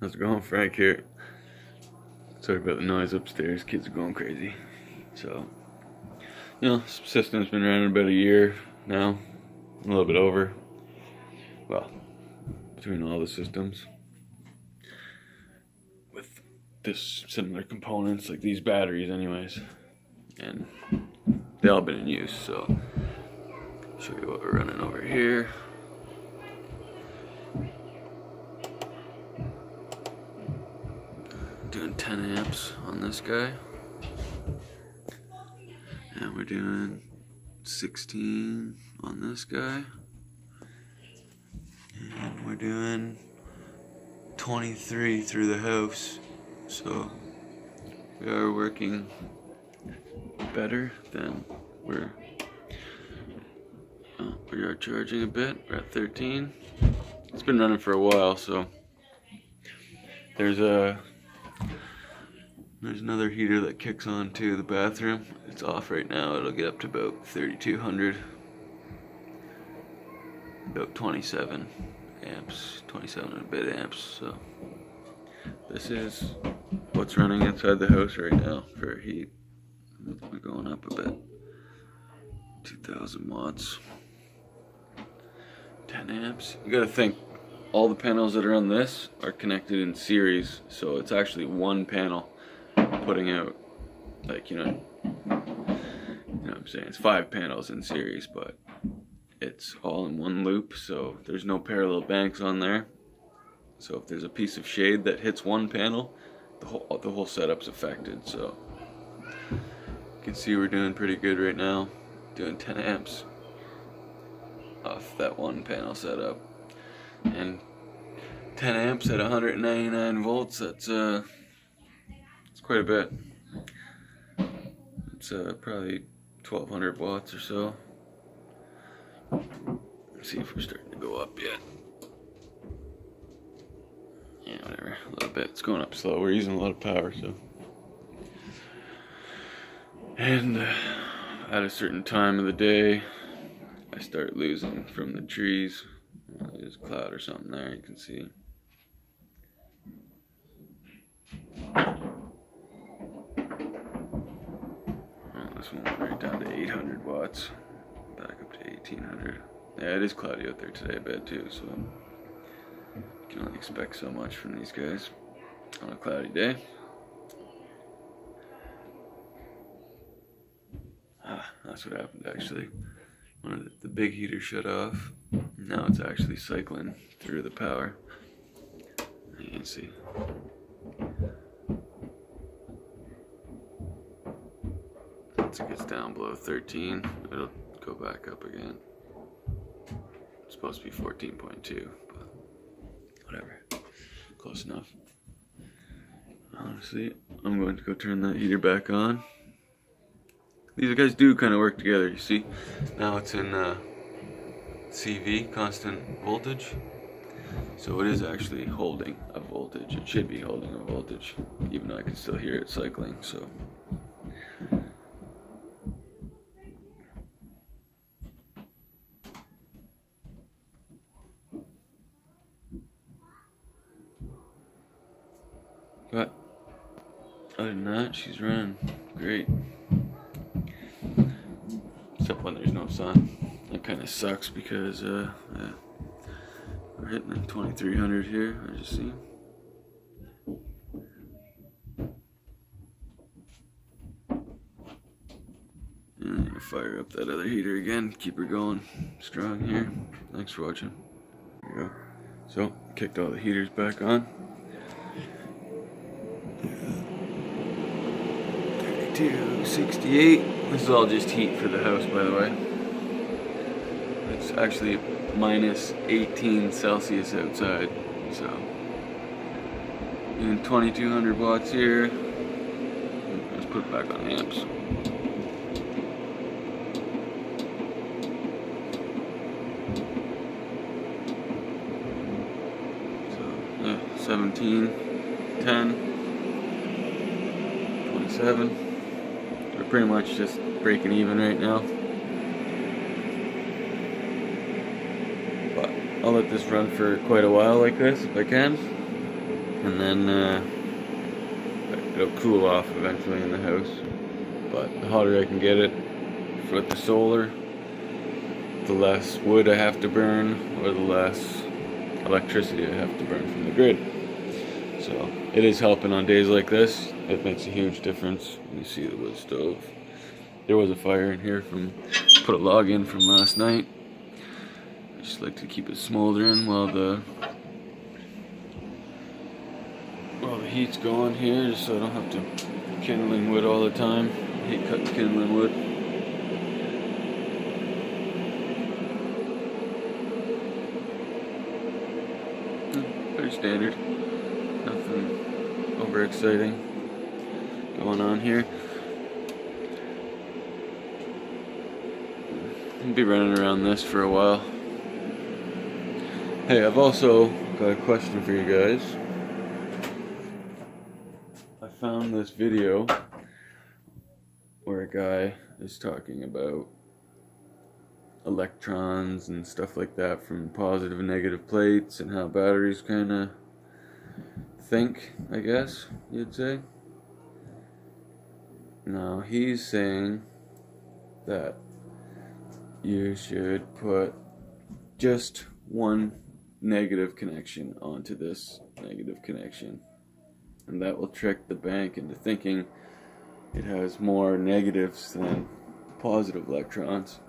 How's it going? Frank here. Sorry about the noise upstairs. Kids are going crazy. So, system's been running about a year now. A little bit over. Well, between all the systems. With this similar components, like these batteries anyways. And they all been in use, so I'll show you what we're running over here. Doing 10 amps on this guy, and we're doing 16 on this guy, and we're doing 23 through the house. So we are working better than we are charging a bit. We're at 13. It's been running for a while, so there's another heater that kicks on to the bathroom. It's off right now. It'll get up to about 3200, about 27 amps, 27 and a bit amps. So this is what's running inside the house right now for heat. We're going up a bit. 2000 watts, 10 amps. You gotta think, all the panels that are on this are connected in series, so it's actually one panel putting out, like, you know what I'm saying, it's 5 panels in series, but it's all in one loop, so there's no parallel banks on there. So if there's a piece of shade that hits one panel, the whole setup's affected. So you can see we're doing pretty good right now, doing 10 amps off that one panel setup, and 10 amps at 199 volts. That's quite a bit. It's probably 1200 watts or so. Let's see if we're starting to go up yet. Yeah, whatever, a little bit. It's going up slow. We're using a lot of power, so. And at a certain time of the day, I start losing from the trees. There's a cloud or something there, you can see. This one went right down to 800 watts, back up to 1800. Yeah, it is cloudy out there today a bit too, so you can only expect so much from these guys on a cloudy day. That's what happened actually. One of the big heaters shut off. Now it's actually cycling through the power. You can see. Once it gets down below 13, it'll go back up again. It's supposed to be 14.2, but whatever. Close enough. Honestly, I'm going to go turn that heater back on. These guys do kind of work together, you see. Now it's in CV, constant voltage. So it is actually holding a voltage. It should be holding a voltage, even though I can still hear it cycling, so. But other than that, she's running great. Except when there's no sun. That kind of sucks because we're hitting the 2300 here, I just see. And I'm gonna fire up that other heater again, keep her going strong here. Thanks for watching. There we go. So, kicked all the heaters back on. 3268. This is all just heat for the house, by the way. It's actually minus 18 Celsius outside, so doing 2200 watts here. Let's put it back on amps. So 17, 10, 27. We're pretty much just breaking even right now. But I'll let this run for quite a while like this if I can. and then it'll cool off eventually in the house. But the hotter I can get it with the solar, the less wood I have to burn, or the less electricity I have to burn from the grid. So it is helping on days like this. It makes a huge difference. You see the wood stove. There was a fire in here put a log in from last night. I just like to keep it smoldering while the heat's going here, just so I don't have to kindling wood all the time. I hate cutting kindling wood. Pretty standard. Nothing overexciting going on here. I'll be running around this for a while. Hey, I've also got a question for you guys. I found this video where a guy is talking about electrons and stuff like that from positive and negative plates and how batteries kind of think, I guess you'd say. Now he's saying that you should put just one negative connection onto this negative connection, and that will trick the bank into thinking it has more negatives than positive electrons,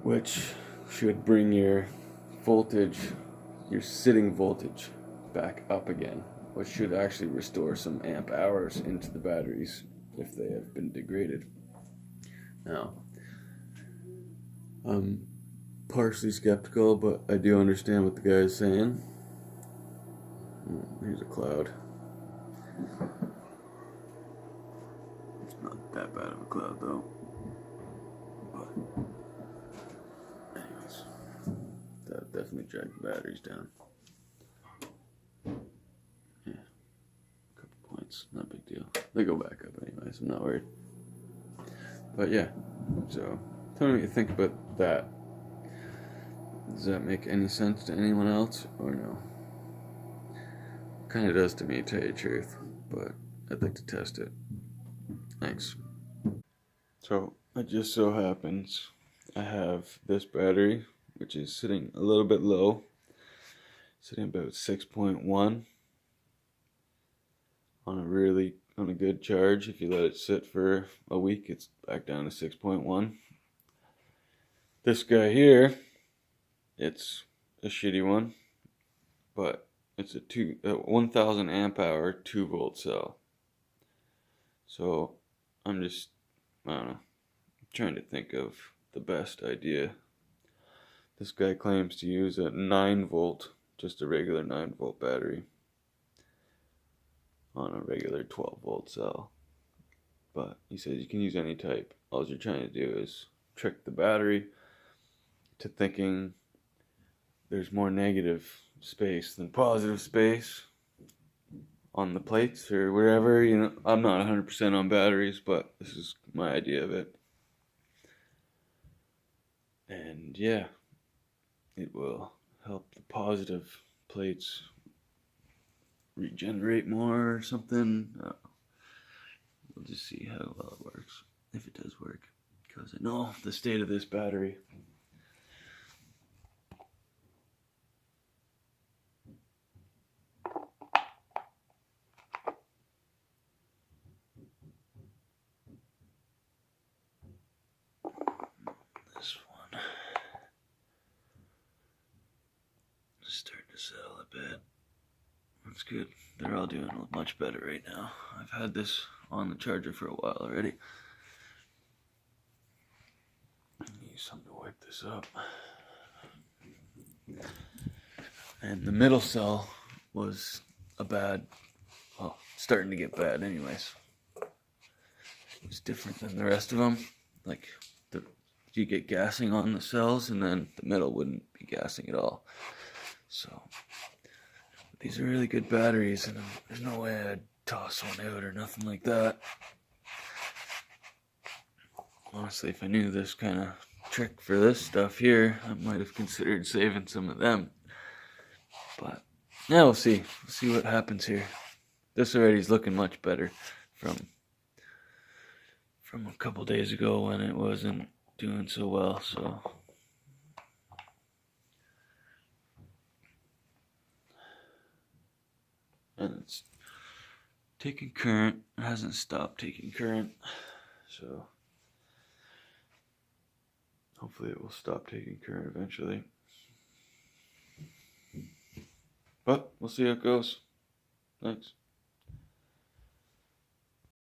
which should bring your voltage, your sitting voltage, back up again, which should actually restore some amp hours into the batteries if they have been degraded. Now, I'm partially skeptical, but I do understand what the guy is saying. Here's a cloud. It's not that bad of a cloud though. But anyways, that definitely dragged the batteries down. Yeah, a couple points, not a big deal. They go back up anyways, I'm not worried. But yeah, so tell me what you think about that. Does that make any sense to anyone else or no? Kind of does to me, to tell you the truth, but I'd like to test it. Thanks. So it just so happens I have this battery, which is sitting a little bit low, sitting about 6.1 on a good charge. If you let it sit for a week, it's back down to 6.1. This guy here, it's a shitty one, but it's a 1000 amp hour 2-volt cell. So I'm just, I don't know, trying to think of the best idea. This guy claims to use a 9-volt, just a regular 9-volt battery on a regular 12-volt cell. But he says you can use any type. All you're trying to do is trick the battery to thinking there's more negative space than positive space on the plates or wherever. You know, I'm not 100% on batteries, but this is my idea of it. And yeah, it will help the positive plates regenerate more or something. We'll just see how well it works, if it does work, because I know the state of this battery. This one is starting to sell a bit. That's good. They're all doing much better right now. I've had this on the charger for a while already. I need something to wipe this up. And the middle cell was starting to get bad anyways. It's different than the rest of them. Like, you get gassing on the cells, and then the middle wouldn't be gassing at all. So these are really good batteries, and there's no way I'd toss one out or nothing like that. Honestly, if I knew this kind of trick for this stuff here, I might have considered saving some of them. But Yeah, we'll see. We'll see what happens here. This already is looking much better from a couple days ago when it wasn't doing so well. So and it's taking current. It hasn't stopped taking current. So hopefully it will stop taking current eventually. But we'll see how it goes. Thanks.